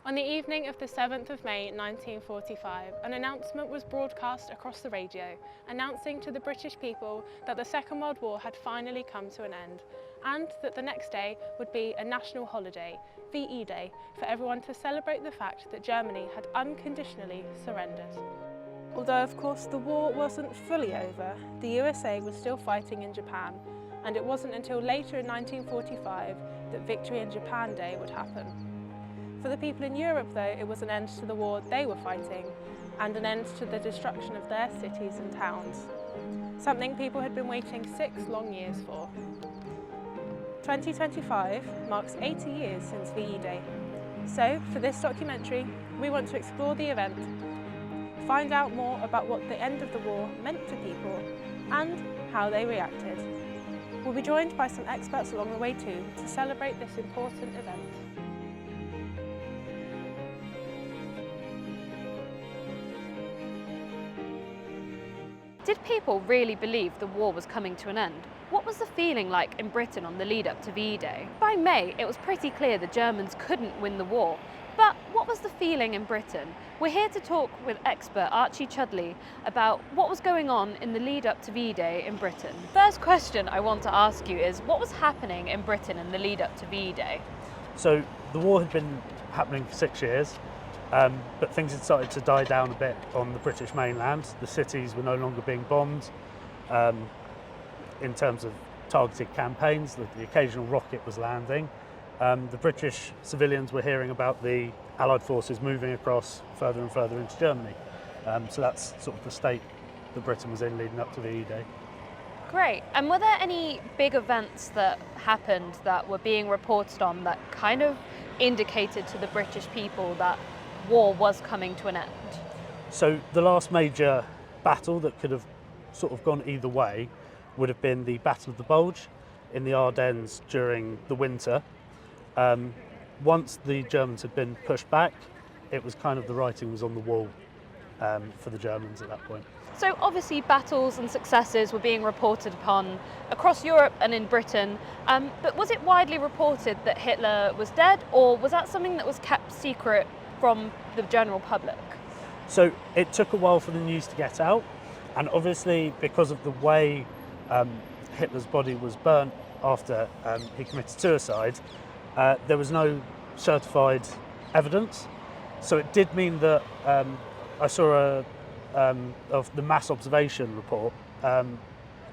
On the evening of the 7th of May 1945, an announcement was broadcast across the radio, announcing to the British people that the Second World War had finally come to an end, and that the next day would be a national holiday, VE Day, for everyone to celebrate the fact that Germany had unconditionally surrendered. Although of course the war wasn't fully over, the USA was still fighting in Japan, and it wasn't until later in 1945 that Victory in Japan Day would happen. For the people in Europe though, it was an end to the war they were fighting and an end to the destruction of their cities and towns. Something people had been waiting 6 long years for. 2025 marks 80 years since VE Day. So for this documentary, we want to explore the event, find out more about what the end of the war meant to people and how they reacted. We'll be joined by some experts along the way too to celebrate this important event. Did people really believe the war was coming to an end? What was the feeling like in Britain on the lead up to VE Day? By May, it was pretty clear the Germans couldn't win the war. But what was the feeling in Britain? We're here to talk with expert Archie Chudley about what was going on in the lead up to VE Day in Britain. First question I want to ask you is, what was happening in Britain in the lead up to VE Day? So the war had been happening for 6 years. But things had started to die down a bit on the British mainland. The cities were no longer being bombed in terms of targeted campaigns. The occasional rocket was landing. The British civilians were hearing about the Allied forces moving across further and further into Germany. So that's sort of the state that Britain was in leading up to VE Day. Great. And were there any big events that happened that were being reported on that kind of indicated to the British people that war was coming to an end? So the last major battle that could have sort of gone either way would have been the Battle of the Bulge in the Ardennes during the winter. Once the Germans had been pushed back, it was kind of the writing was on the wall for the Germans at that point. So obviously battles and successes were being reported upon across Europe and in Britain, but was it widely reported that Hitler was dead, or was that something that was kept secret from the general public? So it took a while for the news to get out, and obviously because of the way Hitler's body was burnt after he committed suicide, there was no certified evidence. So it did mean that I saw of the mass observation report,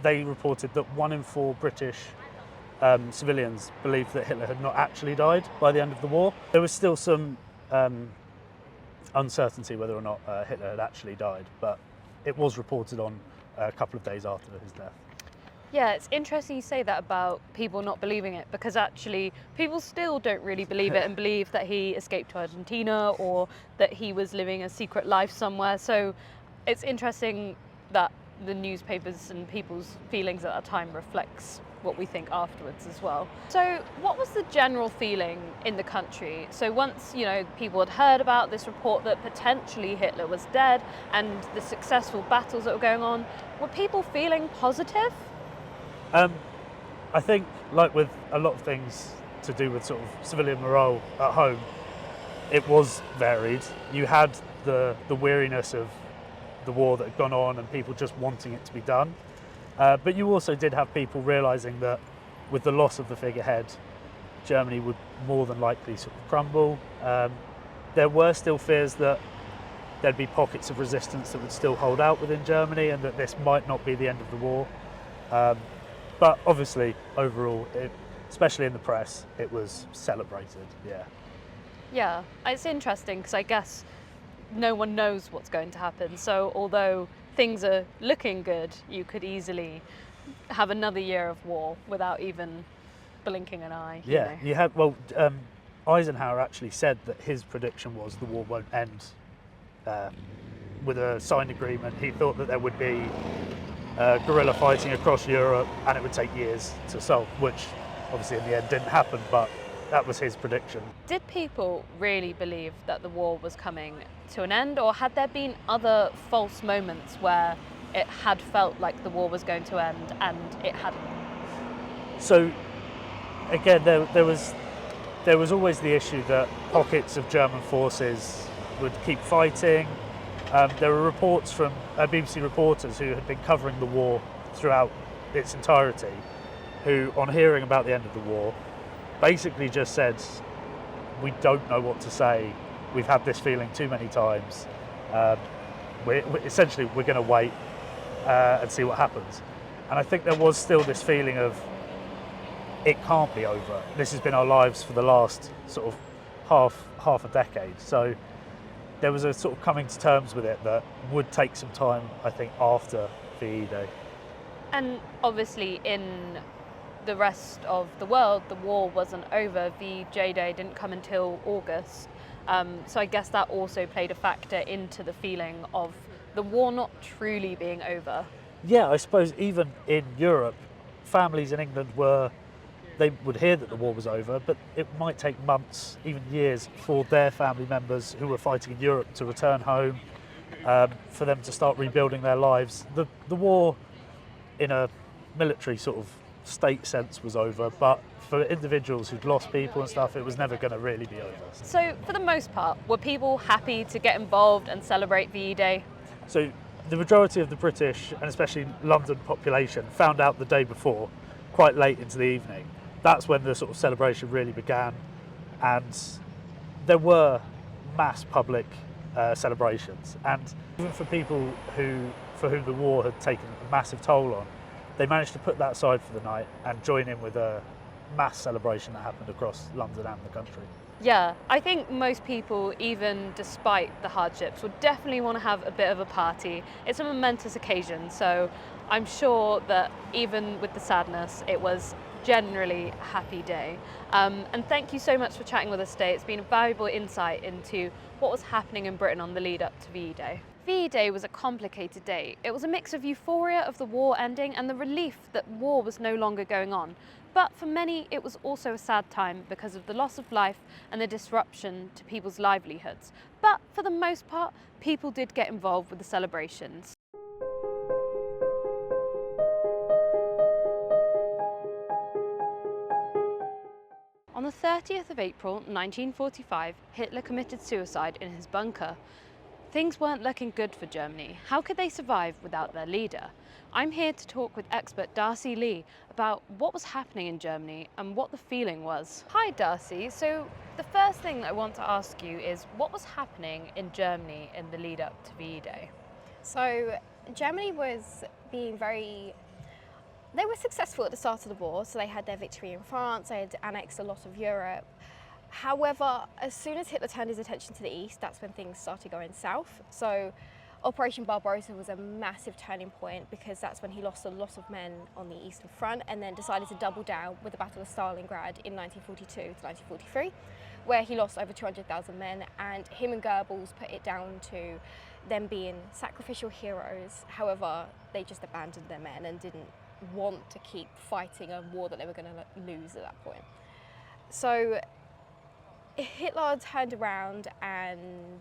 they reported that 1 in 4 British civilians believed that Hitler had not actually died by the end of the war. There was still some uncertainty whether or not Hitler had actually died, but it was reported on a couple of days after his death. Yeah, it's interesting you say that about people not believing it, because actually people still don't really believe it and believe that he escaped to Argentina or that he was living a secret life somewhere. So it's interesting that the newspapers and people's feelings at that time reflects what we think afterwards as well. So what was the general feeling in the country? So once, people had heard about this report that potentially Hitler was dead and the successful battles that were going on, were people feeling positive? I think, like with a lot of things to do with sort of civilian morale at home, it was varied. You had the weariness of the war that had gone on and people just wanting it to be done. But you also did have people realising that with the loss of the figurehead, Germany would more than likely sort of crumble. There were still fears that there'd be pockets of resistance that would still hold out within Germany and that this might not be the end of the war. But obviously, overall, especially in the press, it was celebrated, yeah. Yeah, it's interesting because I guess no one knows what's going to happen. So although things are looking good, you could easily have another year of war without even blinking an eye. Yeah, you had, Eisenhower actually said that his prediction was the war won't end with a signed agreement. He thought that there would be guerrilla fighting across Europe and it would take years to solve, which obviously in the end didn't happen, but that was his prediction. Did people really believe that the war was coming to an end, or had there been other false moments where it had felt like the war was going to end and it hadn't? So again, there was there was always the issue that pockets of German forces would keep fighting. There were reports from BBC reporters who had been covering the war throughout its entirety, who, on hearing about the end of the war, basically just said, we don't know what to say, we've had this feeling too many times, essentially we're going to wait and see what happens. And I think there was still this feeling of, it can't be over. This has been our lives for the last sort of half a decade. So there was a sort of coming to terms with it that would take some time, I think, after VE Day. And obviously in the rest of the world, the war wasn't over. VJ Day didn't come until August. So I guess that also played a factor into the feeling of the war not truly being over. Yeah, I suppose even in Europe, families in England they would hear that the war was over, but it might take months, even years, for their family members who were fighting in Europe to return home, for them to start rebuilding their lives. The war, in a military sort of state sense, was over, but for individuals who'd lost people and stuff, it was never going to really be over. So for the most part, were people happy to get involved and celebrate VE Day? So the majority of the British, and especially London population, found out the day before, quite late into the evening. That's when the sort of celebration really began, and there were mass public celebrations. And even for people for whom the war had taken a massive toll on, they managed to put that aside for the night and join in with a mass celebration that happened across London and the country. Yeah, I think most people, even despite the hardships, would definitely want to have a bit of a party. It's a momentous occasion, so I'm sure that even with the sadness, it was generally a happy day. And thank you so much for chatting with us today. It's been a valuable insight into what was happening in Britain on the lead up to VE Day. VE Day was a complicated day. It was a mix of euphoria of the war ending and the relief that war was no longer going on. But for many, it was also a sad time because of the loss of life and the disruption to people's livelihoods. But for the most part, people did get involved with the celebrations. On the 30th of April 1945, Hitler committed suicide in his bunker. Things weren't looking good for Germany. How could they survive without their leader? I'm here to talk with expert Darcy Lee about what was happening in Germany and what the feeling was. Hi Darcy, so the first thing I want to ask you is what was happening in Germany in the lead up to VE Day? So Germany was being they were successful at the start of the war, so they had their victory in France, they had annexed a lot of Europe. However, as soon as Hitler turned his attention to the east, that's when things started going south. So Operation Barbarossa was a massive turning point because that's when he lost a lot of men on the Eastern Front and then decided to double down with the Battle of Stalingrad in 1942 to 1943, where he lost over 200,000 men, and him and Goebbels put it down to them being sacrificial heroes. However, they just abandoned their men and didn't want to keep fighting a war that they were going to lose at that point. So Hitler turned around and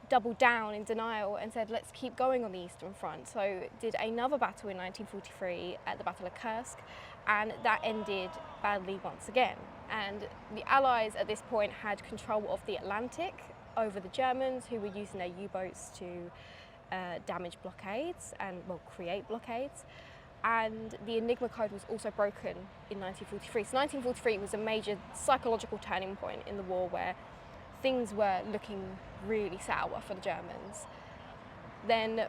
doubled down in denial and said, let's keep going on the Eastern Front. So did another battle in 1943 at the Battle of Kursk, and that ended badly once again. And the Allies at this point had control of the Atlantic over the Germans, who were using their U-boats to damage blockades and, well, create blockades. And the Enigma Code was also broken in 1943. So 1943 was a major psychological turning point in the war where things were looking really sour for the Germans. Then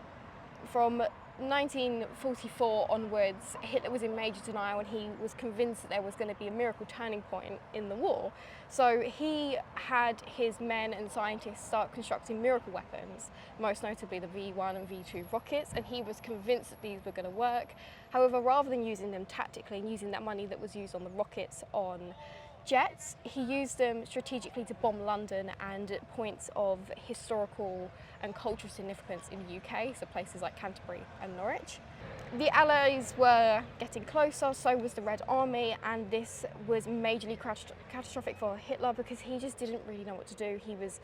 from 1944 onwards, Hitler was in major denial and he was convinced that there was going to be a miracle turning point in the war. So he had his men and scientists start constructing miracle weapons, most notably the V1 and V2 rockets, and he was convinced that these were going to work. However, rather than using them tactically and using that money that was used on the rockets on jets, he used them strategically to bomb London and points of historical and cultural significance in the UK, so places like Canterbury and Norwich. The Allies were getting closer, so was the Red Army, and this was majorly catastrophic for Hitler because he just didn't really know what to do. He was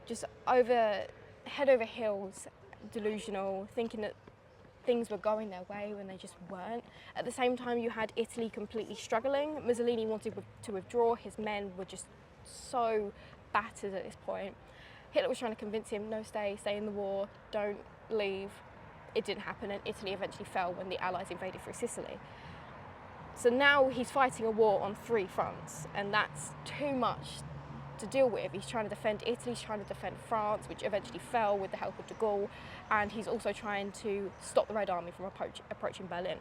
just head over heels delusional, thinking that things were going their way when they just weren't. At the same time, you had Italy completely struggling. Mussolini wanted to withdraw. His men were just so battered at this point. Hitler was trying to convince him, no, stay in the war, don't leave. It didn't happen, and Italy eventually fell when the Allies invaded through Sicily. So now he's fighting a war on 3 fronts, and that's too much to deal with. He's trying to defend Italy, he's trying to defend France, which eventually fell with the help of de Gaulle, and he's also trying to stop the Red Army from approaching Berlin.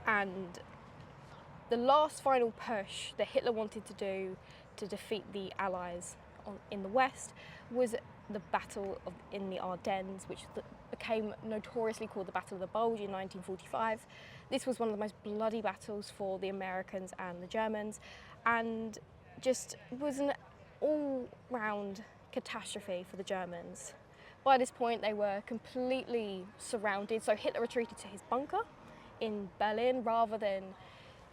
And the last final push that Hitler wanted to do to defeat the Allies in the West was the battle in the Ardennes, which became notoriously called the Battle of the Bulge in 1945. This was one of the most bloody battles for the Americans and the Germans, and just was an all-round catastrophe for the Germans. By this point, they were completely surrounded, so Hitler retreated to his bunker in Berlin. Rather than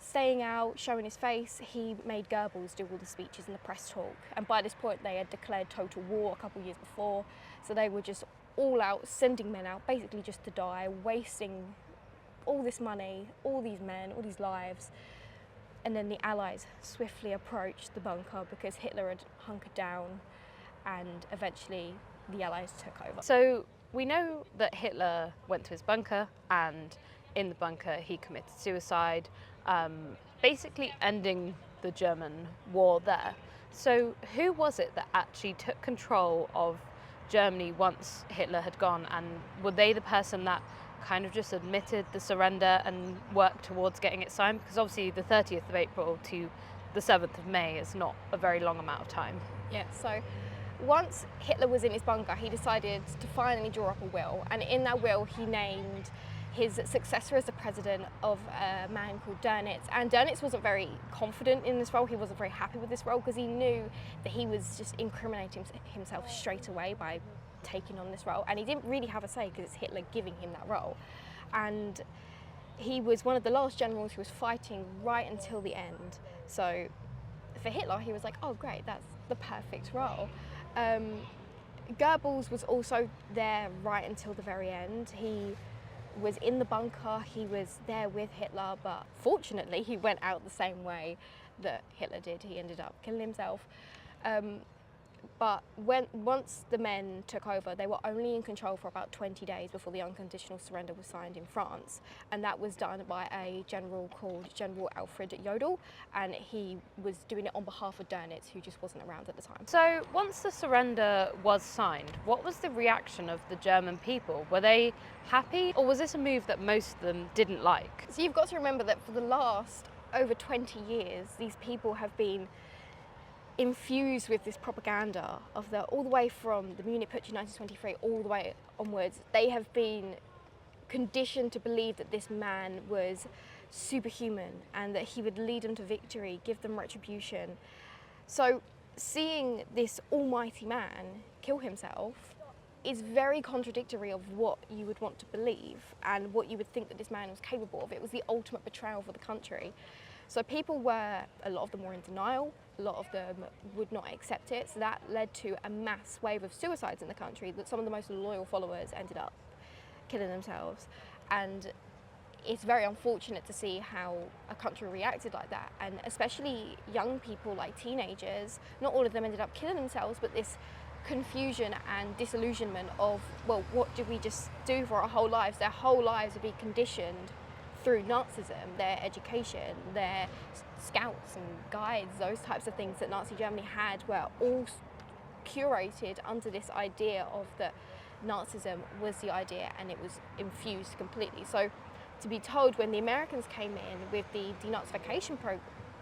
staying out, showing his face, he made Goebbels do all the speeches and the press talk. And by this point, they had declared total war a couple of years before, so they were just all out, sending men out, basically just to die, wasting all this money, all these men, all these lives. And then the Allies swiftly approached the bunker because Hitler had hunkered down, and eventually the Allies took over. So we know that Hitler went to his bunker, and in the bunker he committed suicide, basically ending the German war there. So who was it that actually took control of Germany once Hitler had gone, and were they the person that kind of just admitted the surrender and worked towards getting it signed? Because obviously the 30th of April to the 7th of May is not a very long amount of time. Yeah, so once Hitler was in his bunker, he decided to finally draw up a will, and in that will he named his successor as the president of a man called Dönitz. And Dönitz wasn't very confident in this role. He wasn't very happy with this role because he knew that he was just incriminating himself straight away by taking on this role, and he didn't really have a say because it's Hitler giving him that role. And he was one of the last generals who was fighting right until the end. So for Hitler, he was like, oh great, that's the perfect role. Goebbels was also there right until the very end. He was in the bunker, he was there with Hitler, but fortunately he went out the same way that Hitler did. He ended up killing himself. But once the men took over, they were only in control for about 20 days before the unconditional surrender was signed in France. And that was done by a general called General Alfred Jodl, and he was doing it on behalf of Dönitz, who just wasn't around at the time. So once the surrender was signed, what was the reaction of the German people? Were they happy, or was this a move that most of them didn't like? So you've got to remember that for the last over 20 years, these people have been infused with this propaganda of all the way from the Munich Putsch in 1923 all the way onwards. They have been conditioned to believe that this man was superhuman and that he would lead them to victory, give them retribution. So seeing this almighty man kill himself is very contradictory of what you would want to believe and what you would think that this man was capable of. It was the ultimate betrayal for the country. So people were, a lot of them were in denial, a lot of them would not accept it, so that led to a mass wave of suicides in the country, that some of the most loyal followers ended up killing themselves. And it's very unfortunate to see how a country reacted like that, and especially young people like teenagers. Not all of them ended up killing themselves, but this confusion and disillusionment of, well, what did we just do for our whole lives? Their whole lives would be conditioned through Nazism, their education, their scouts and guides, those types of things that Nazi Germany had were all curated under this idea of that Nazism was the idea, and it was infused completely. So to be told when the Americans came in with the denazification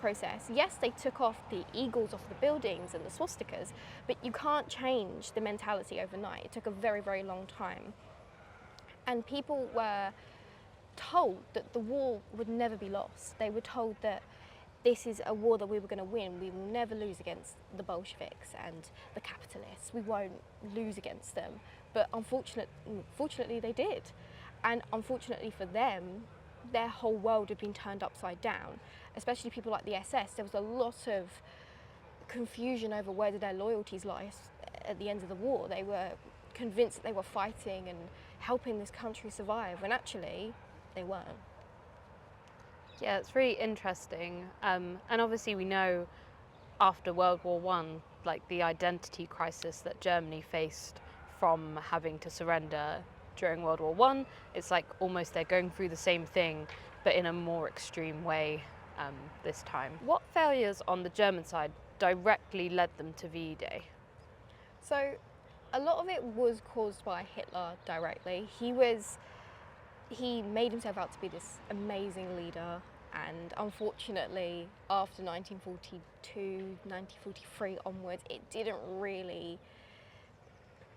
process, yes, they took off the eagles off the buildings and the swastikas, but you can't change the mentality overnight. It took a very, very long time. And people were told that the war would never be lost. They were told that this is a war that we were going to win. We will never lose against the Bolsheviks and the capitalists. We won't lose against them. But unfortunately they did. And unfortunately for them, their whole world had been turned upside down. Especially people like the SS. There was a lot of confusion over where did their loyalties lie at the end of the war. They were convinced that they were fighting and helping this country survive, when actually they weren't. Yeah, it's really interesting. And obviously we know after World War One, like the identity crisis that Germany faced from having to surrender during World War One, it's like almost they're going through the same thing, but in a more extreme way this time. What failures on the German side directly led them to VE-Day? So a lot of it was caused by Hitler directly. He made himself out to be this amazing leader, and unfortunately after 1942, 1943 onwards,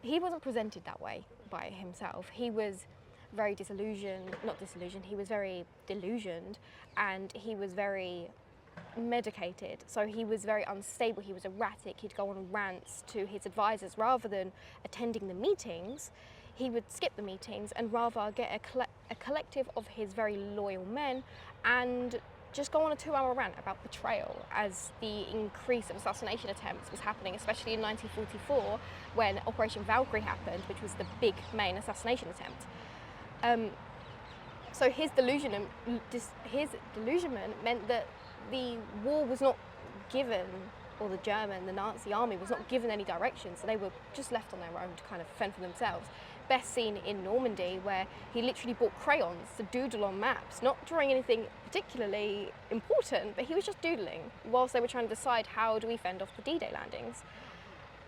he wasn't presented that way by himself. He was very he was very delusioned, and he was very medicated, so he was very unstable, he was erratic, he'd go on rants to his advisors. Rather than attending the meetings, he would skip the meetings and rather get a collective of his very loyal men and just go on a 2-hour rant about betrayal, as the increase of assassination attempts was happening, especially in 1944 when Operation Valkyrie happened, which was the big main assassination attempt. So his delusionment meant that the war was not given, or the Nazi army was not given any direction, so they were just left on their own to kind of fend for themselves. Best seen in Normandy, where he literally bought crayons to doodle on maps, not drawing anything particularly important, but he was just doodling whilst they were trying to decide how do we fend off the D-Day landings.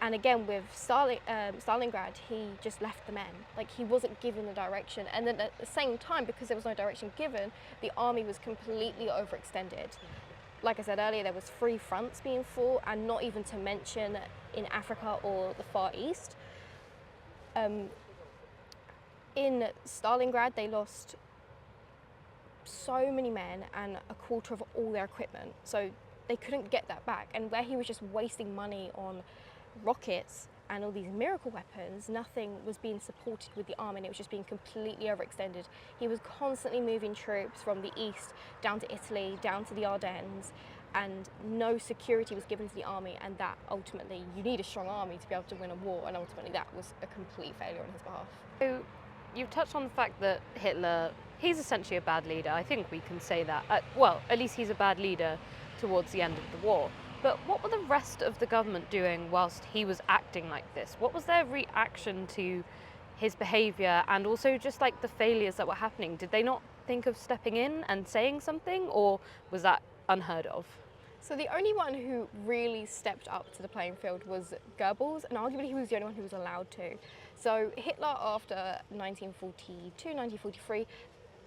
And again, with Stalingrad, he just left the men. Like, he wasn't given the direction. And then at the same time, because there was no direction given, the army was completely overextended. Like I said earlier, there was 3 fronts being fought, and not even to mention in Africa or the Far East. In Stalingrad, they lost so many men and a quarter of all their equipment. So they couldn't get that back. And where he was just wasting money on rockets and all these miracle weapons, nothing was being supported with the army, and it was just being completely overextended. He was constantly moving troops from the east down to Italy, down to the Ardennes, and no security was given to the army, and that ultimately, you need a strong army to be able to win a war, and ultimately that was a complete failure on his behalf. So you've touched on the fact that Hitler, he's essentially a bad leader. I think we can say that. Well, at least he's a bad leader towards the end of the war. But what were the rest of the government doing whilst he was acting like this? What was their reaction to his behaviour, and also just like the failures that were happening? Did they not think of stepping in and saying something, or was that unheard of? So the only one who really stepped up to the playing field was Goebbels, and arguably he was the only one who was allowed to. So Hitler, after 1942, 1943,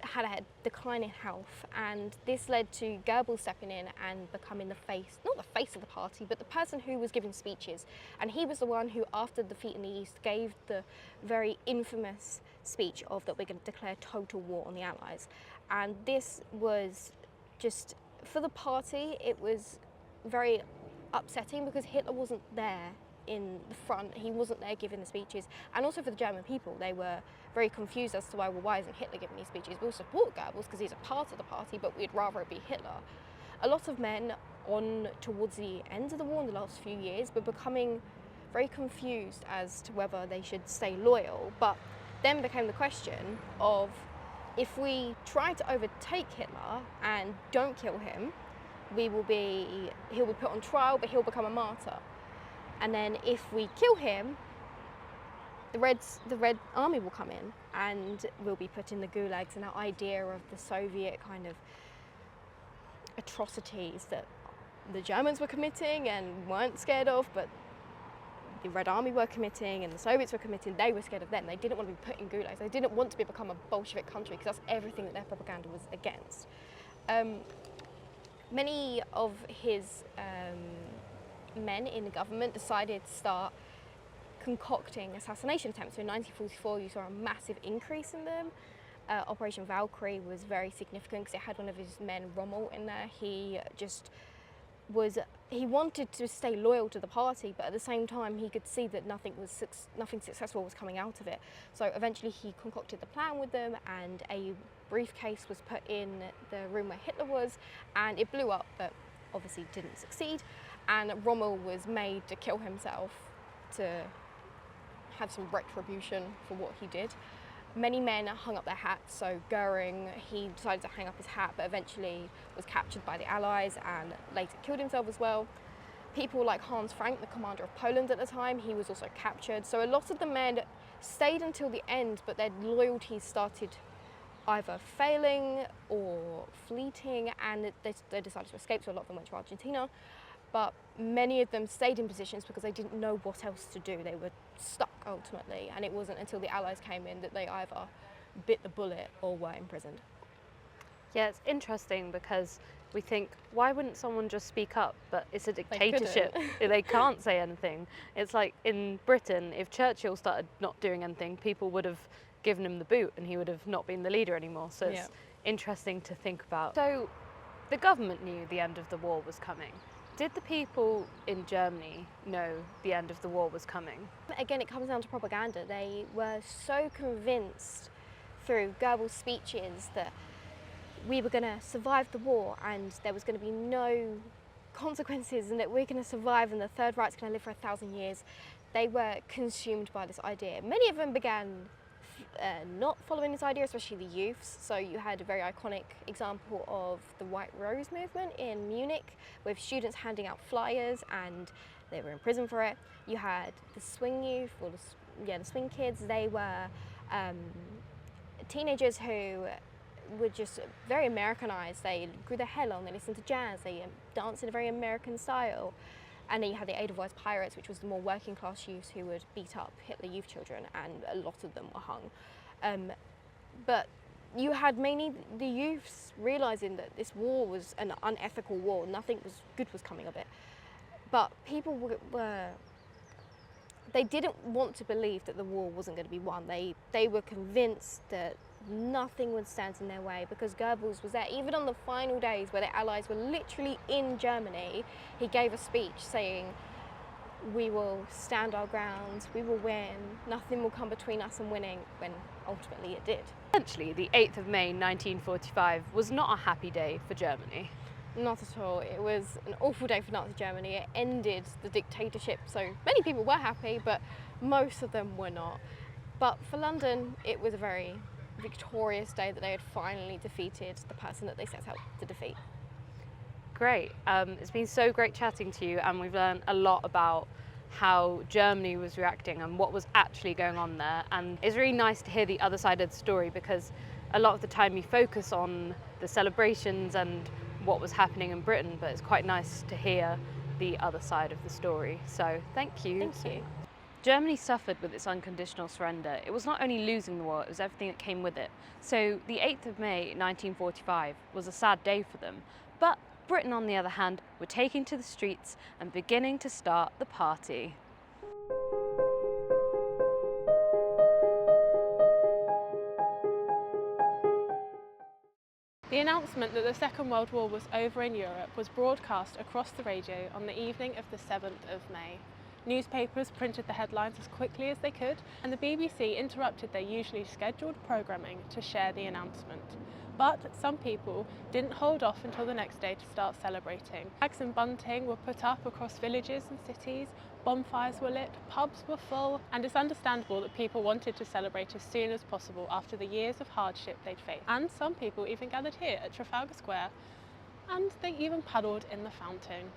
had a decline in health, and this led to Goebbels stepping in and becoming the face, not the face of the party, but the person who was giving speeches. And he was the one who, after the defeat in the East, gave the very infamous speech of that we're going to declare total war on the Allies. And this was just, for the party, it was very upsetting because Hitler wasn't there in the front, he wasn't there giving the speeches, and also for the German people, they were very confused as to why isn't Hitler giving these speeches? We'll support Goebbels because he's a part of the party, but we'd rather it be Hitler. A lot of men towards the end of the war in the last few years were becoming very confused as to whether they should stay loyal, but then became the question of, if we try to overtake Hitler and don't kill him, he'll be put on trial, but he'll become a martyr. And then if we kill him, the Red Army will come in and we'll be put in the gulags, and that idea of the Soviet kind of atrocities that the Germans were committing and weren't scared of, but the Red Army were committing and the Soviets were committing, they were scared of them. They didn't want to be put in gulags. They didn't want to become a Bolshevik country, because that's everything that their propaganda was against. Many of his men in the government decided to start concocting assassination attempts. So in 1944, you saw a massive increase in them. Operation Valkyrie was very significant because it had one of his men, Rommel, in there. He wanted to stay loyal to the party, but at the same time, he could see that nothing successful was coming out of it. So eventually, he concocted the plan with them, and a briefcase was put in the room where Hitler was, and it blew up, but obviously didn't succeed. And Rommel was made to kill himself to have some retribution for what he did. Many men hung up their hats, so Goering, he decided to hang up his hat, but eventually was captured by the Allies and later killed himself as well. People like Hans Frank, the commander of Poland at the time, he was also captured. So a lot of the men stayed until the end, but their loyalties started either failing or fleeting, and they decided to escape, so a lot of them went to Argentina. But many of them stayed in positions because they didn't know what else to do. They were stuck ultimately, and it wasn't until the Allies came in that they either bit the bullet or were imprisoned. Yeah, it's interesting because we think, why wouldn't someone just speak up? But it's a dictatorship. They can't say anything. It's like in Britain, if Churchill started not doing anything, people would have given him the boot and he would have not been the leader anymore. So it's interesting to think about. So the government knew the end of the war was coming. Did the people in Germany know the end of the war was coming? Again, it comes down to propaganda. They were so convinced through Goebbels' speeches that we were going to survive the war and there was going to be no consequences and that we're going to survive and the Third Reich's going to live for 1,000 years. They were consumed by this idea. Many of them began not following this idea, especially the youths. So you had a very iconic example of the White Rose movement in Munich, with students handing out flyers and they were in prison for it. You had the swing youth, or the swing kids. They were teenagers who were just very Americanized. They grew their hair long, they listened to jazz, they danced in a very American style. And then you had the Edelweiss Pirates, which was the more working class youths who would beat up Hitler Youth children, and a lot of them were hung. But you had mainly the youths realising that this war was an unethical war, nothing good was coming of it. But people they didn't want to believe that the war wasn't going to be won. They were convinced that nothing would stand in their way because Goebbels was there. Even on the final days where the Allies were literally in Germany, he gave a speech saying, "We will stand our ground, we will win, nothing will come between us and winning," when ultimately it did. Essentially, the 8th of May 1945 was not a happy day for Germany. Not at all. It was an awful day for Nazi Germany. It ended the dictatorship, so many people were happy, but most of them were not. But for London, it was a very victorious day that they had finally defeated the person that they set out to defeat. Great. It's been so great chatting to you, and we've learned a lot about how Germany was reacting and what was actually going on there. And it's really nice to hear the other side of the story, because a lot of the time you focus on the celebrations and what was happening in Britain, but it's quite nice to hear the other side of the story. So thank you. Thank you. Germany suffered with its unconditional surrender. It was not only losing the war, it was everything that came with it. So the 8th of May 1945 was a sad day for them. But Britain, on the other hand, were taking to the streets and beginning to start the party. The announcement that the Second World War was over in Europe was broadcast across the radio on the evening of the 7th of May. Newspapers printed the headlines as quickly as they could, and the BBC interrupted their usually scheduled programming to share the announcement. But some people didn't hold off until the next day to start celebrating. Flags and bunting were put up across villages and cities, bonfires were lit, pubs were full, and it's understandable that people wanted to celebrate as soon as possible after the years of hardship they'd faced. And some people even gathered here at Trafalgar Square, and they even paddled in the fountain.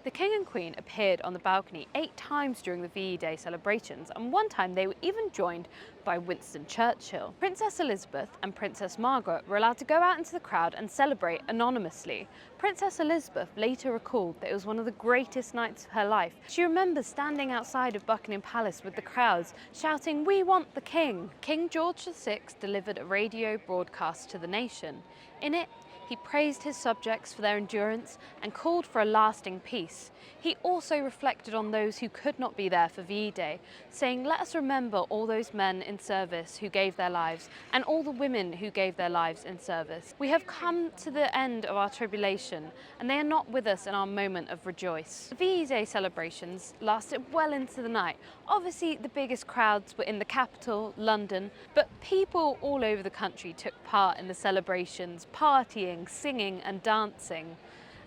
The King and Queen appeared on the balcony 8 times during the VE Day celebrations, and one time they were even joined by Winston Churchill. Princess Elizabeth and Princess Margaret were allowed to go out into the crowd and celebrate anonymously. Princess Elizabeth later recalled that it was one of the greatest nights of her life. She remembers standing outside of Buckingham Palace with the crowds, shouting, "We want the King!" King George VI delivered a radio broadcast to the nation. In it, he praised his subjects for their endurance and called for a lasting peace. He also reflected on those who could not be there for VE Day, saying, "Let us remember all those men in service who gave their lives, and all the women who gave their lives in service. We have come to the end of our tribulation, and they are not with us in our moment of rejoice." The VE Day celebrations lasted well into the night. Obviously, the biggest crowds were in the capital, London, but people all over the country took part in the celebrations, partying shouting, singing and dancing.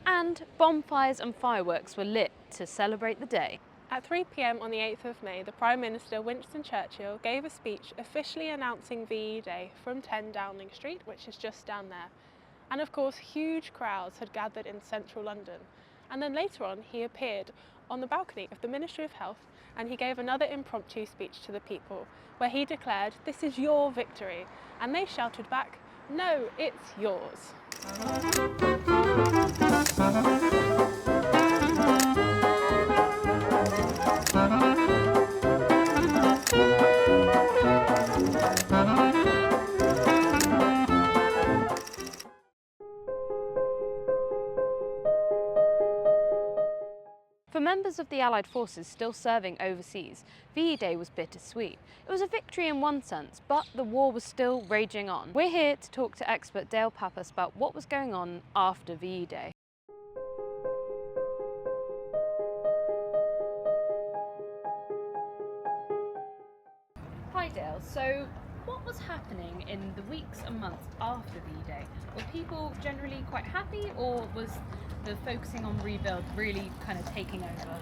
And bonfires and fireworks were lit to celebrate the day. At 3 p.m. on the 8th of May, the Prime Minister Winston Churchill gave a speech officially announcing VE Day from 10 Downing Street, which is just down there. And of course, huge crowds had gathered in central London. And then later on, he appeared on the balcony of the Ministry of Health and he gave another impromptu speech to the people, where he declared, "This is your victory." And they shouted back, "No, it's yours." For members of the Allied forces still serving overseas, VE Day was bittersweet. It was a victory in one sense, but the war was still raging on. We're here to talk to expert Dale Pappas about what was going on after VE Day. Hi Dale, so what was happening in the weeks and months after VE Day? Were people generally quite happy, or was the focusing on rebuild really kind of taking over?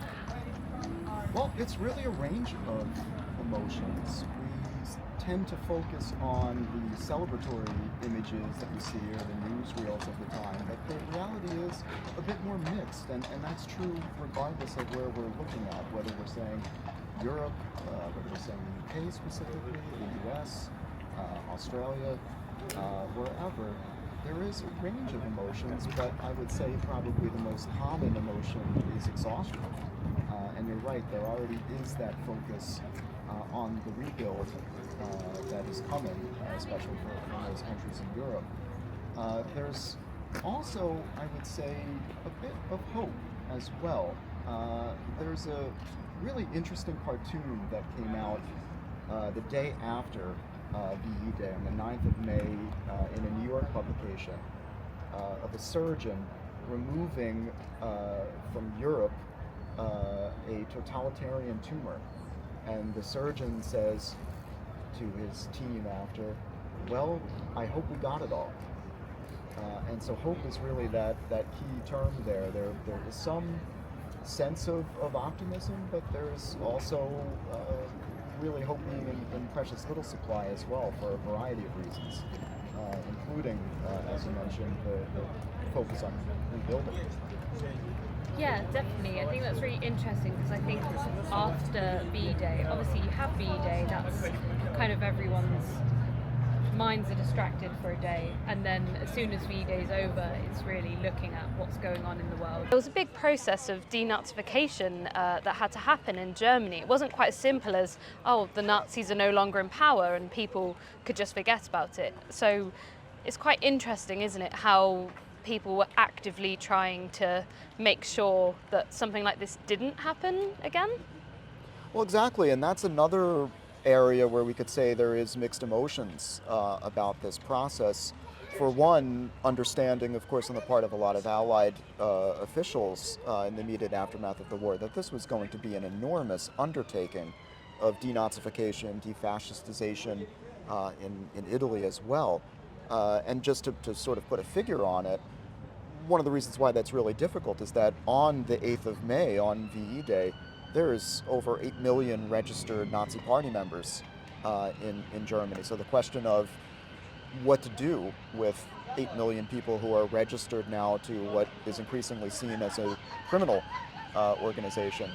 Well, it's really a range of emotions. We tend to focus on the celebratory images that we see or the newsreels of the time, but the reality is a bit more mixed, and that's true regardless of where we're looking at, whether we're saying Europe, whether we're saying the UK specifically, the US, Australia, wherever. There is a range of emotions, but I would say probably the most common emotion is exhaustion. And you're right, there already is that focus on the rebuild that is coming, especially for those countries in Europe. There's also, I would say, a bit of hope as well. There's a really interesting cartoon that came out the day after VE Day, on the 9th of May, in a New York publication, of a surgeon removing from Europe a totalitarian tumor. And the surgeon says to his team after, "Well, I hope we got it all." And so hope is really that key term there. There is some sense of optimism, but there's also really hope being in precious little supply as well, for a variety of reasons, including, as you mentioned, the focus on rebuilding. Yeah, definitely. I think that's really interesting, because I think after VE Day, obviously you have VE Day, that's kind of everyone's minds are distracted for a day, and then as soon as VE Day is over, it's really looking at what's going on in the world. There was a big process of denazification that had to happen in Germany. It wasn't quite as simple as, oh, the Nazis are no longer in power and people could just forget about it. So it's quite interesting, isn't it, how people were actively trying to make sure that something like this didn't happen again? Well, exactly, and that's another area where we could say there is mixed emotions about this process. For one, understanding, of course, on the part of a lot of Allied officials in the immediate aftermath of the war, that this was going to be an enormous undertaking of denazification, defascistization in Italy as well. And just to sort of put a figure on it, one of the reasons why that's really difficult is that on the 8th of May, on VE Day, there's over 8 million registered Nazi Party members in Germany. So the question of what to do with 8 million people who are registered now to what is increasingly seen as a criminal organization.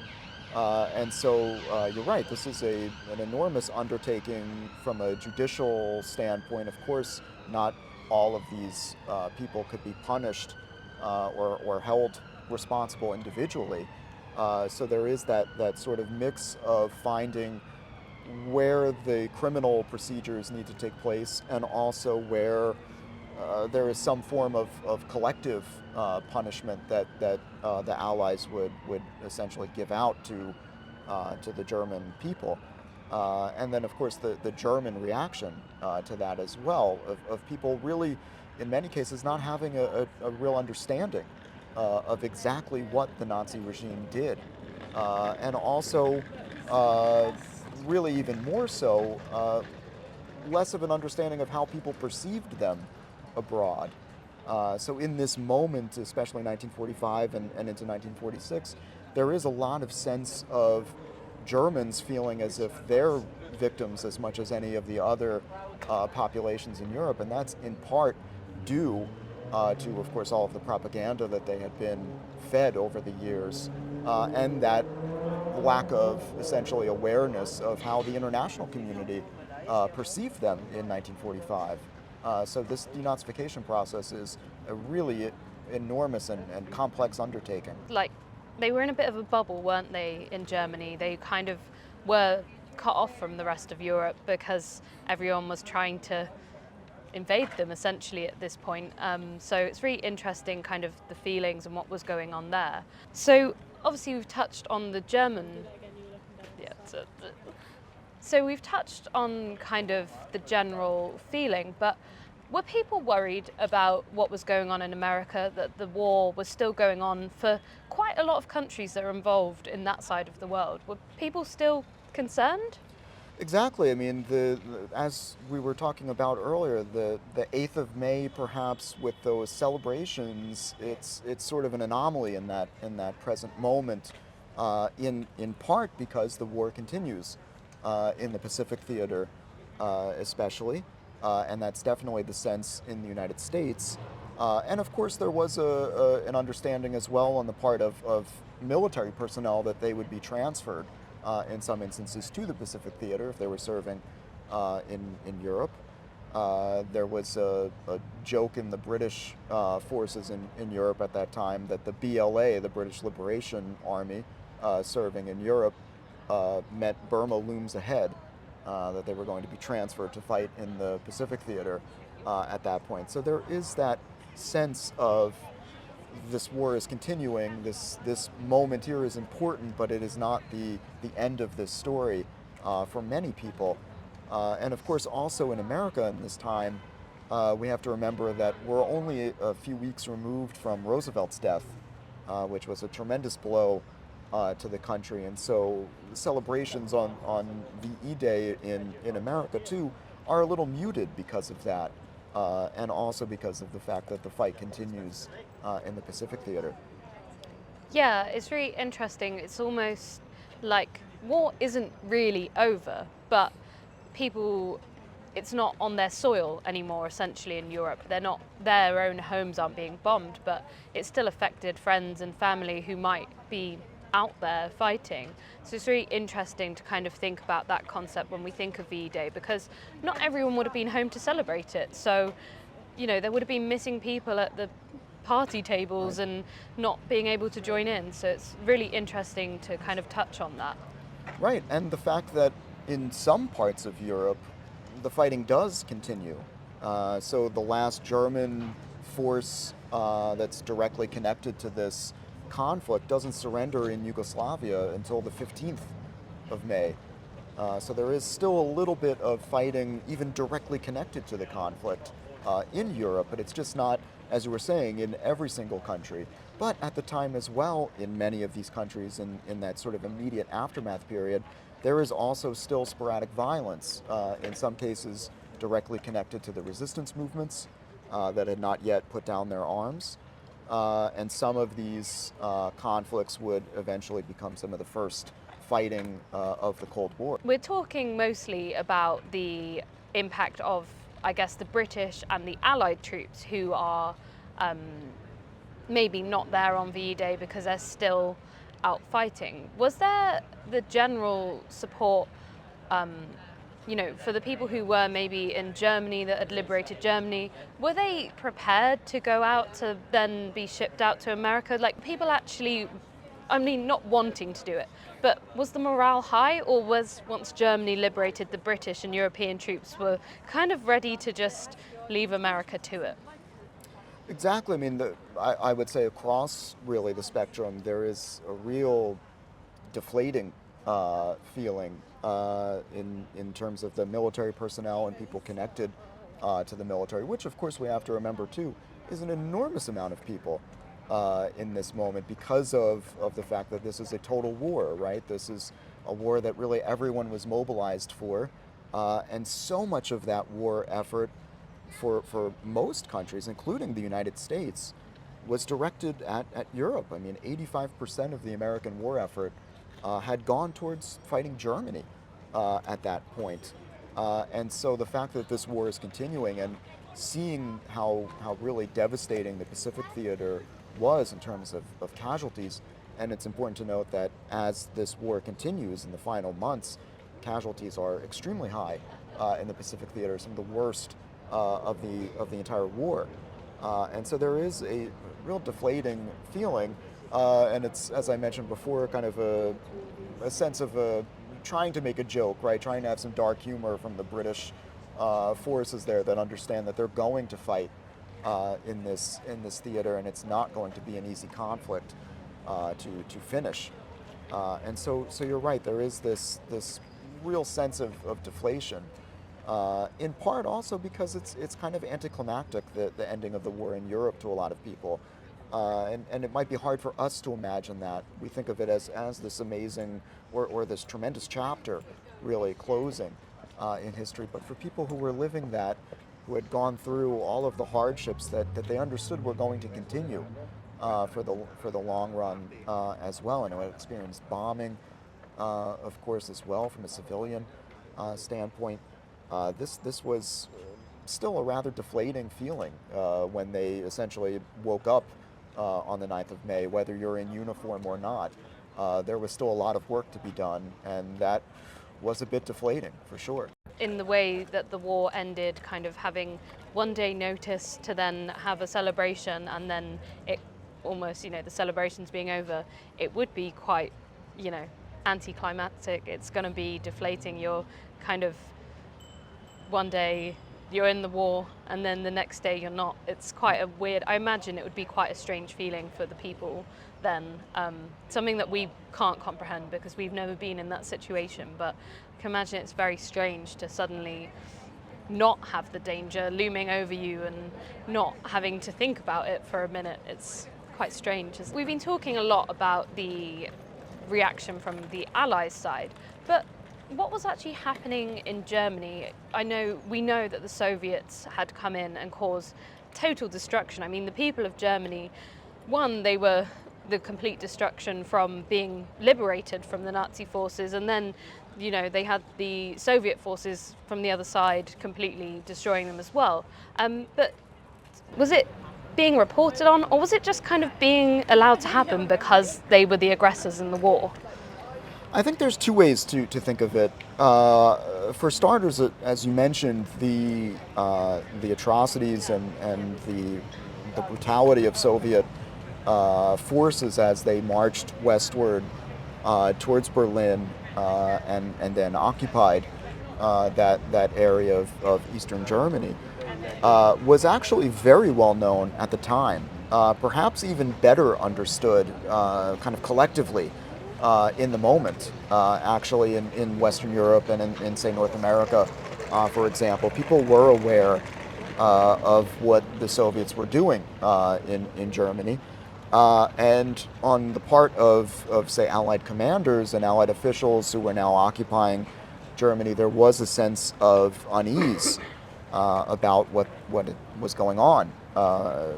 And so you're right, this is an enormous undertaking from a judicial standpoint. Of course, not all of these people could be punished or held responsible individually. So there is that sort of mix of finding where the criminal procedures need to take place, and also where there is some form of collective punishment that the Allies would essentially give out to the German people. And then, of course, the German reaction to that as well, of people really, in many cases, not having a real understanding of exactly what the Nazi regime did. And also, really even more so, less of an understanding of how people perceived them abroad. So in this moment, especially 1945 and into 1946, there is a lot of sense of Germans feeling as if they're victims as much as any of the other populations in Europe, and that's in part due to, of course, all of the propaganda that they had been fed over the years, and that lack of essentially awareness of how the international community perceived them in 1945. So this denazification process is a really enormous and complex undertaking. Like, they were in a bit of a bubble, weren't they, in Germany? They kind of were cut off from the rest of Europe because everyone was trying to invade them essentially at this point. So it's really interesting kind of the feelings and what was going on there. So obviously we've touched on the German, so we've touched on kind of the general feeling, but were people worried about what was going on in America, that the war was still going on for quite a lot of countries that are involved in that side of the world? Were people still concerned? Exactly. I mean, as we were talking about earlier, the 8th of May, perhaps with those celebrations, it's sort of an anomaly in that present moment, in part because the war continues in the Pacific Theater, especially, and that's definitely the sense in the United States. And of course, there was an understanding as well on the part of military personnel that they would be transferred in some instances to the Pacific Theater if they were serving in Europe. There was a joke in the British forces in Europe at that time that the BLA, the British Liberation Army, serving in Europe, meant Burma looms ahead, that they were going to be transferred to fight in the Pacific Theater at that point. So there is that sense of this war is continuing, this moment here is important, but it is not the end of this story for many people. And of course, also in America in this time, we have to remember that we're only a few weeks removed from Roosevelt's death, which was a tremendous blow to the country. And so celebrations on VE Day in America too are a little muted because of that, and also because of the fact that the fight continues in the Pacific Theater. Yeah, it's really interesting. It's almost like war isn't really over, but people, it's not on their soil anymore, essentially, in Europe. Their own homes aren't being bombed, but it still affected friends and family who might be out there fighting. So it's really interesting to kind of think about that concept when we think of VE Day, because not everyone would have been home to celebrate it. So, there would have been missing people at the party tables and not being able to join in. So it's really interesting to kind of touch on that. Right, and the fact that in some parts of Europe, the fighting does continue. So the last German force that's directly connected to this conflict doesn't surrender in Yugoslavia until the 15th of May. So there is still a little bit of fighting even directly connected to the conflict in Europe, but it's just not, as you were saying, in every single country. But at the time as well, in many of these countries, in that sort of immediate aftermath period, there is also still sporadic violence, in some cases directly connected to the resistance movements that had not yet put down their arms. And some of these conflicts would eventually become some of the first fighting of the Cold War. We're talking mostly about the impact of, I guess, the British and the Allied troops who are maybe not there on VE Day because they're still out fighting. Was there the general support, for the people who were maybe in Germany, that had liberated Germany? Were they prepared to go out to then be shipped out to America? Like, people actually, not wanting to do it, but was the morale high, or was, once Germany liberated, the British and European troops were kind of ready to just leave America to it? Exactly. I would say across really the spectrum, there is a real deflating feeling in terms of the military personnel and people connected to the military, which of course we have to remember too is an enormous amount of people in this moment because of the fact that this is a total war, right? This is a war that really everyone was mobilized for, and so much of that war effort for most countries, including the United States, was directed at Europe. I mean, 85% of the American war effort had gone towards fighting Germany at that point. And so the fact that this war is continuing and seeing how really devastating the Pacific theater was in terms of casualties, and it's important to note that as this war continues in the final months, casualties are extremely high in the Pacific theater, some of the worst of the entire war. And so there is a real deflating feeling, and it's, as I mentioned before, kind of a sense of trying to make a joke, right? Trying to have some dark humor from the British forces there that understand that they're going to fight in this theater, and it's not going to be an easy conflict to finish. And so you're right. There is this real sense of deflation. In part also because it's kind of anticlimactic, the ending of the war in Europe, to a lot of people. And it might be hard for us to imagine that. We think of it as this amazing or this tremendous chapter really closing in history. But for people who were living that, who had gone through all of the hardships that they understood were going to continue for the long run as well, and who had experienced bombing, of course, as well from a civilian standpoint. This was still a rather deflating feeling when they essentially woke up on the 9th of May, whether you're in uniform or not. There was still a lot of work to be done, and that was a bit deflating, for sure. In the way that the war ended, kind of having one day notice to then have a celebration, and then it almost, the celebrations being over, it would be quite, anticlimactic. It's going to be deflating. You're kind of, one day you're in the war and then the next day you're not. It's quite a weird, I imagine it would be quite a strange feeling for the people then, something that we can't comprehend because we've never been in that situation, but I can imagine it's very strange to suddenly not have the danger looming over you and not having to think about it for a minute. It's quite strange. We've been talking a lot about the reaction from the Allies side, but what was actually happening in Germany? We know that the Soviets had come in and caused total destruction. I mean, the people of Germany, one, they were the complete destruction from being liberated from the Nazi forces, and then, they had the Soviet forces from the other side completely destroying them as well. But was it being reported on, or was it just kind of being allowed to happen because they were the aggressors in the war? I think there's two ways to think of it. For starters, as you mentioned, the atrocities and the brutality of Soviet forces as they marched westward towards Berlin and then occupied that area of Eastern Germany was actually very well known at the time, perhaps even better understood kind of collectively in the moment, actually in Western Europe and in say, North America, for example. People were aware of what the Soviets were doing in Germany. And on the part of, say, Allied commanders and Allied officials who were now occupying Germany, there was a sense of unease about what was going on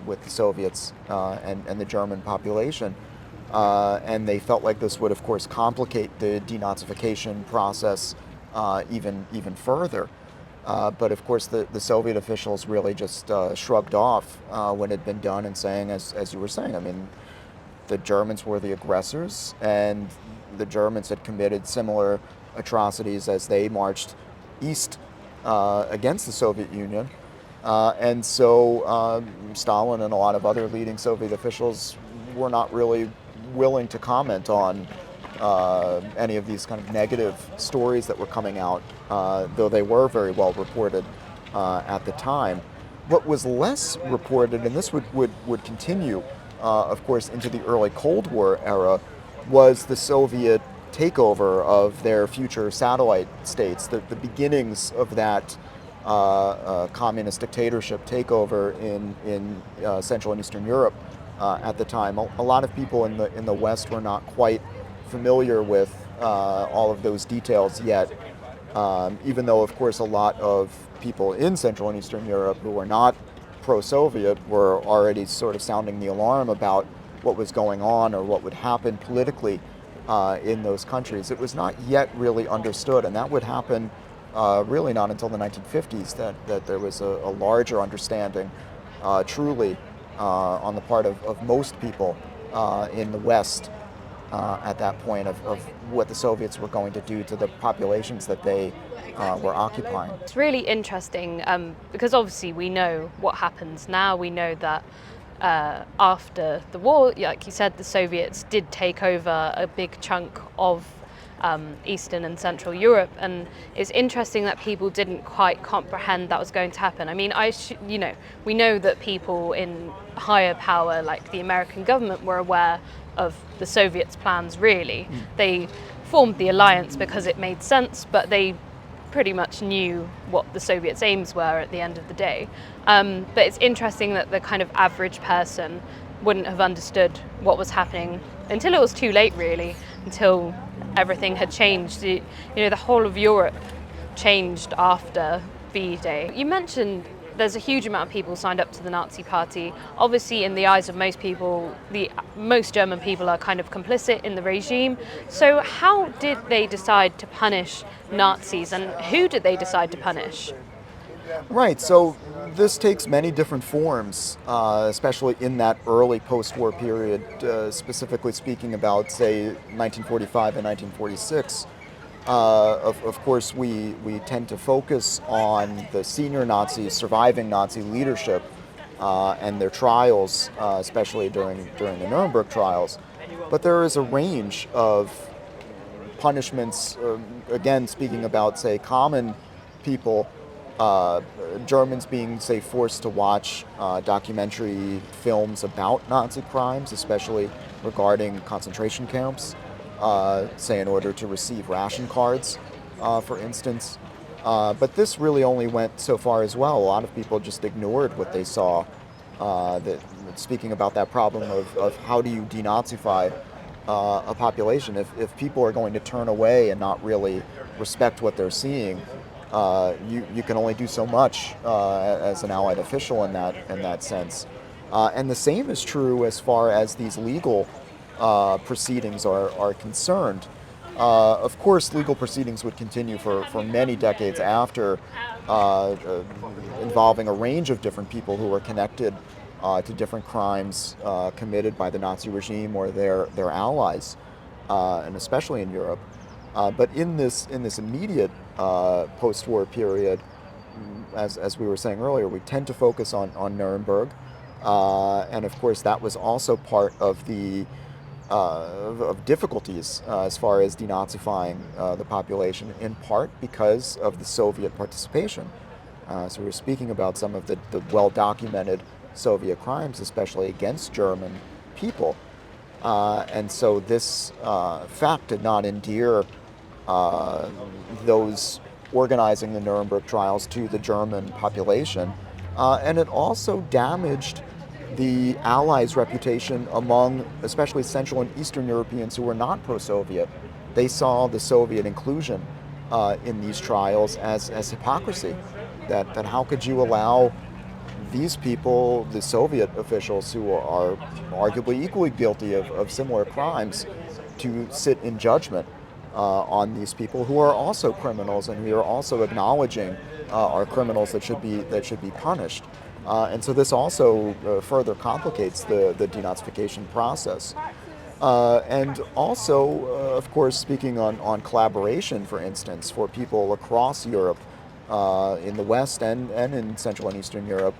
with the Soviets and the German population. And they felt like this would, of course, complicate the denazification process even further. But of course, the Soviet officials really just shrugged off when it had been done, and saying, as you were saying, I mean, the Germans were the aggressors, and the Germans had committed similar atrocities as they marched east against the Soviet Union. And so Stalin and a lot of other leading Soviet officials were not really willing to comment on any of these kind of negative stories that were coming out, though they were very well reported at the time. What was less reported, and this would continue, of course, into the early Cold War era, was the Soviet takeover of their future satellite states, the beginnings of that communist dictatorship takeover in Central and Eastern Europe at the time. A lot of people in the West were not quite familiar with all of those details yet, even though, of course, a lot of people in Central and Eastern Europe who were not pro-Soviet were already sort of sounding the alarm about what was going on or what would happen politically in those countries. It was not yet really understood, and that would happen really not until the 1950s, that there was a larger understanding truly on the part of most people in the West at that point of what the Soviets were going to do to the populations that they were occupying. It's really interesting because obviously we know what happens now. We know that after the war, like you said, the Soviets did take over a big chunk of Eastern and Central Europe, and it's interesting that people didn't quite comprehend that was going to happen. I mean, we know that people in higher power, like the American government, were aware of the Soviets' plans, really. They formed the alliance because it made sense, but they pretty much knew what the Soviets' aims were at the end of the day. But it's interesting that the kind of average person wouldn't have understood what was happening until it was too late, really, until everything had changed. The whole of Europe changed after V-Day. You mentioned there's a huge amount of people signed up to the Nazi Party. Obviously, in the eyes of most people, most German people are kind of complicit in the regime. So how did they decide to punish Nazis, and who did they decide to punish? Right, so this takes many different forms, especially in that early post-war period, specifically speaking about, say, 1945 and 1946. Of course, we tend to focus on the senior Nazi, surviving Nazi leadership and their trials, especially during the Nuremberg trials. But there is a range of punishments, again, speaking about, say, common people, Germans being, say, forced to watch documentary films about Nazi crimes, especially regarding concentration camps, say in order to receive ration cards, for instance. But this really only went so far as well. A lot of people just ignored what they saw. Speaking about that problem of how do you denazify a population, if people are going to turn away and not really respect what they're seeing, you can only do so much as an Allied official in that sense. And the same is true as far as these legal proceedings are concerned. Of course, legal proceedings would continue for many decades after, involving a range of different people who were connected to different crimes committed by the Nazi regime or their allies, and especially in Europe. But in this immediate post-war period, as we were saying earlier, we tend to focus on Nuremberg, and of course that was also part of the of difficulties as far as denazifying the population, in part because of the Soviet participation. So we're speaking about some of the well-documented Soviet crimes, especially against German people. And so this fact did not endear those organizing the Nuremberg trials to the German population. And it also damaged the Allies' reputation among especially Central and Eastern Europeans who were not pro-Soviet. They saw the Soviet inclusion in these trials as hypocrisy. That how could you allow these people, the Soviet officials who are arguably equally guilty of similar crimes, to sit in judgment on these people who are also criminals and who are also acknowledging are criminals that should be punished. And so this also further complicates the denazification process. And also, of course, speaking on collaboration, for instance, for people across Europe, in the West and in Central and Eastern Europe,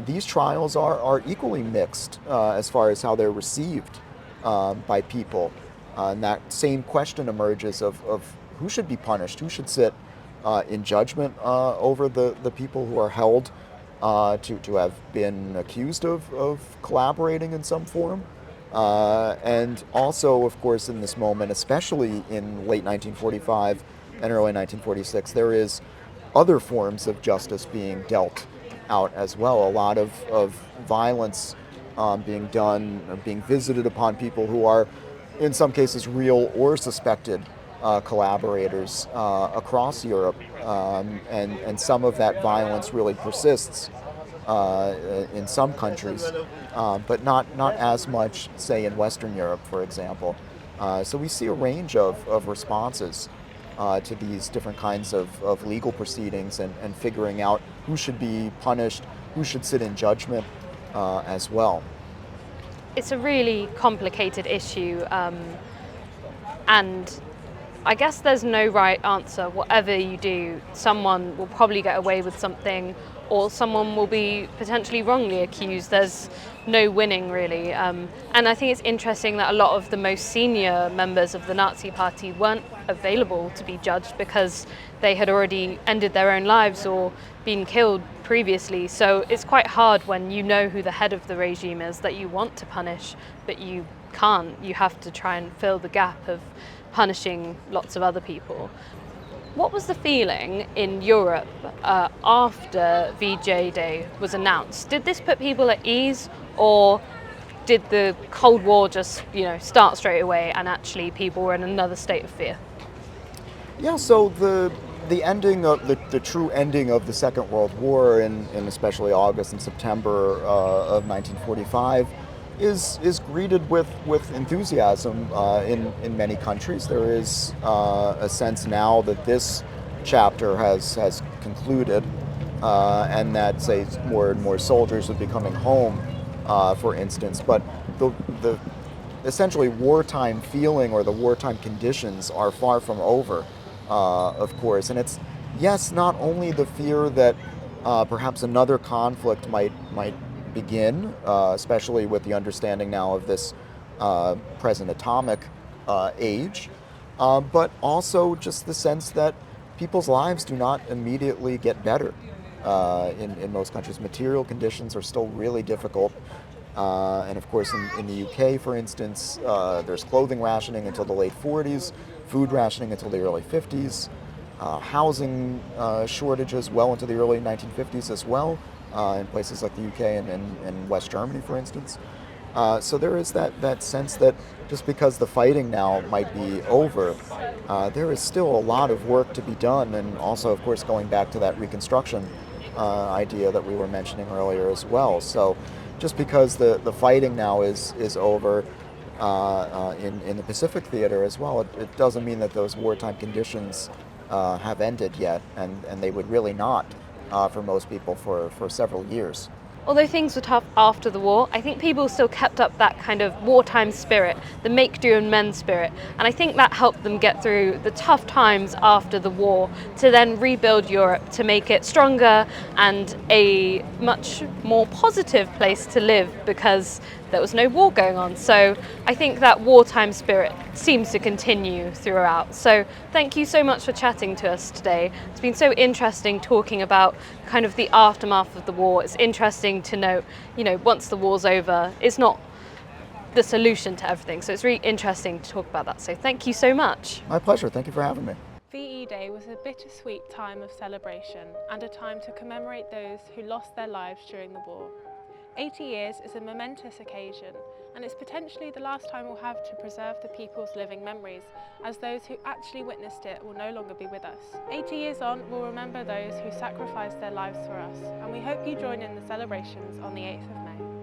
these trials are equally mixed as far as how they're received by people. And that same question emerges of who should be punished, who should sit in judgment over the people who are held to have been accused of collaborating in some form. And also, of course, in this moment, especially in late 1945 and early 1946, there is other forms of justice being dealt out as well. A lot of violence being done, being visited upon people who are, in some cases, real or suspected collaborators across Europe, and some of that violence really persists in some countries, but not as much, say, in Western Europe, for example. So we see a range of responses to these different kinds of legal proceedings, and figuring out who should be punished, who should sit in judgment as well. It's a really complicated issue, and I guess there's no right answer. Whatever you do, someone will probably get away with something, or someone will be potentially wrongly accused. There's no winning, really. And I think it's interesting that a lot of the most senior members of the Nazi Party weren't available to be judged because they had already ended their own lives or been killed previously. So it's quite hard when you know who the head of the regime is that you want to punish, but you can't. You have to try and fill the gap of punishing lots of other people. What was the feeling in Europe after VJ Day was announced? Did this put people at ease, or did the Cold War just, start straight away and actually people were in another state of fear? Yeah, so the ending of the true ending of the Second World War in especially August and September of 1945 is greeted with enthusiasm in many countries. There is a sense now that this chapter has concluded, and that, say, more and more soldiers would be coming home, for instance. But the essentially wartime feeling, or the wartime conditions, are far from over, of course. And it's, yes, not only the fear that perhaps another conflict might begin, especially with the understanding now of this present atomic age, but also just the sense that people's lives do not immediately get better in most countries. Material conditions are still really difficult. And of course, in the UK, for instance, there's clothing rationing until the late 40s, food rationing until the early 50s, housing shortages well into the early 1950s as well, in places like the UK and West Germany, for instance. So there is that sense that just because the fighting now might be over, there is still a lot of work to be done, and also, of course, going back to that Reconstruction idea that we were mentioning earlier as well. So just because the fighting now is over in the Pacific Theater as well, it doesn't mean that those wartime conditions have ended yet, and they would really not for most people for several years. Although things were tough after the war, I think people still kept up that kind of wartime spirit, the make do and mend spirit, and I think that helped them get through the tough times after the war to then rebuild Europe, to make it stronger and a much more positive place to live because there was no war going on. So I think that wartime spirit seems to continue throughout. So thank you so much for chatting to us today. It's been so interesting talking about kind of the aftermath of the war. It's interesting to note, once the war's over, it's not the solution to everything. So it's really interesting to talk about that. So thank you so much. My pleasure. Thank you for having me. VE Day was a bittersweet time of celebration and a time to commemorate those who lost their lives during the war. 80 years is a momentous occasion, and it's potentially the last time we'll have to preserve the people's living memories, as those who actually witnessed it will no longer be with us. 80 years on, we'll remember those who sacrificed their lives for us, and we hope you join in the celebrations on the 8th of May.